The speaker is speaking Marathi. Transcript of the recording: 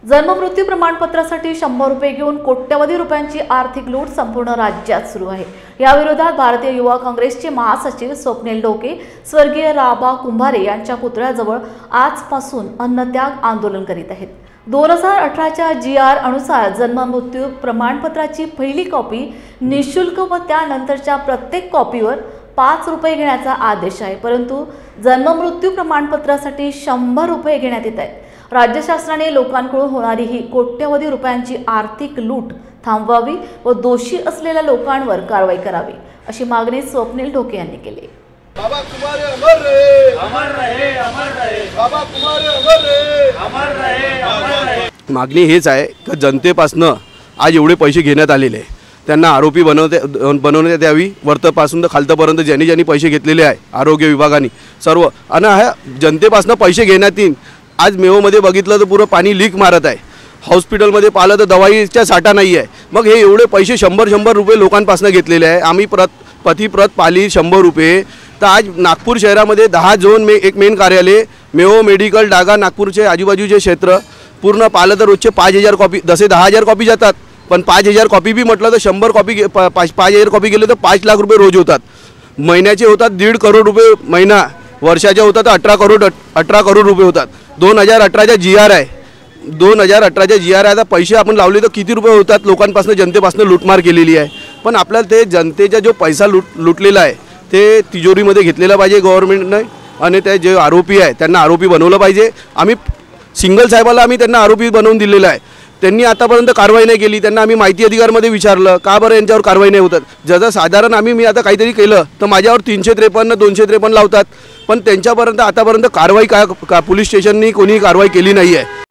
जन्ममृत्यू प्रमाणपत्रासाठी 100 रुपये घेऊन कोट्यवधी रुपयांची आर्थिक लूट संपूर्ण राज्यात सुरू आहे। या विरोधात भारतीय युवा काँग्रेसचे महासचिव स्वप्नील ढोके स्वर्गीय राबा कुंभारे यांच्या पुतळ्याजवळ आजपासून अन्नत्याग आंदोलन करीत आहेत। 2018च्या GR अनुसार जन्ममृत्यू प्रमाणपत्राची पहिली कॉपी निशुल्क व त्यानंतरच्या प्रत्येक कॉपीवर 5 रुपये घेण्याचा आदेश आहे, परंतु जन्ममृत्यू प्रमाणपत्रासाठी 100 रुपये घेण्यात येत आहेत। राज्य शासनाने लोकांकडून होणारी ही कोट्यवधी रुपयांची आर्थिक लूट थांबवावी व दोषी असलेल्या लोकांवर कारवाई करावी, अशी मागणी स्वप्नील ढोके यांनी केली। बाबा कुमारे अमर रहे, अमर रहे, अमर रहे। बाबा कुमारे अमर रहे, अमर रहे, अमर रहे। मागणी हेच आहे की जनतेपासनं आज एवढे पैसे घेण्यात आलेले आहे, त्यांना आरोपी बनवण्यात यावी। वरतपासून तर खालतपर्यंत ज्यांनी पैसे घेतलेले आहे आरोग्य विभागाने सर्व आणि ह्या जनतेपासनं पैसे घेण्यात येईल। आज मेहोमध्ये बघितलं तर पुरं पाणी लीक मारत आहे, हॉस्पिटलमध्ये पाहिलं तर दवाईचा साठा नाही आहे। मग हे एवढे पैसे 100 रुपये लोकांपासून घेतलेले आहे। आम्ही प्रत पाली 100 रुपये। तर आज नागपूर शहरामध्ये 10 झोन में एक मेन कार्यालय, मेहो मेडिकल डागा, नागपूरचे आजूबाजूचे क्षेत्र पूर्ण पाहिलं तर रोजचे 5000 कॉपी, जसे 10,000 कॉपी जातात, पण 5000 कॉपी भी म्हटलं तर 100 कॉपी 5000 कॉपी गेले तर 5 लाख रुपये रोज होतात। महिन्याचे होतात 1.5 करोड रुपये महिना, वर्षाच्या होतात 18 करोड रुपये होतात। 2018चा GR आहे, 2018च्या GR आहे। आता पैसे आपण लावले तर किती रुपये होतात? लोकांपासून जनतेपासून लूटमार केलेली आहे, पण आपल्याला ते जनतेचा जो पैसा लुटलेला आहे ते तिजोरीमध्ये घेतलेला पाहिजे गव्हर्नमेंटने, आणि ते जे आरोपी आहे त्यांना आरोपी बनवलं पाहिजे। आम्ही सिंगल साहेबाला आम्ही त्यांना आरोपी बनवून दिलेला आहे, त्यांनी आतापर्यंत कारवाई नाही केली। त्यांना आम्ही माहिती अधिकारमध्ये विचारलं का बरं यांच्यावर कारवाई नाही होतात। जसं साधारण मी आता काहीतरी केलं तर माझ्यावर 353 253 लावतात, पण त्यांच्यापर्यंत आतापर्यंत कारवाई का पोलीस स्टेशननी कोणी कारवाई केली नाही आहे।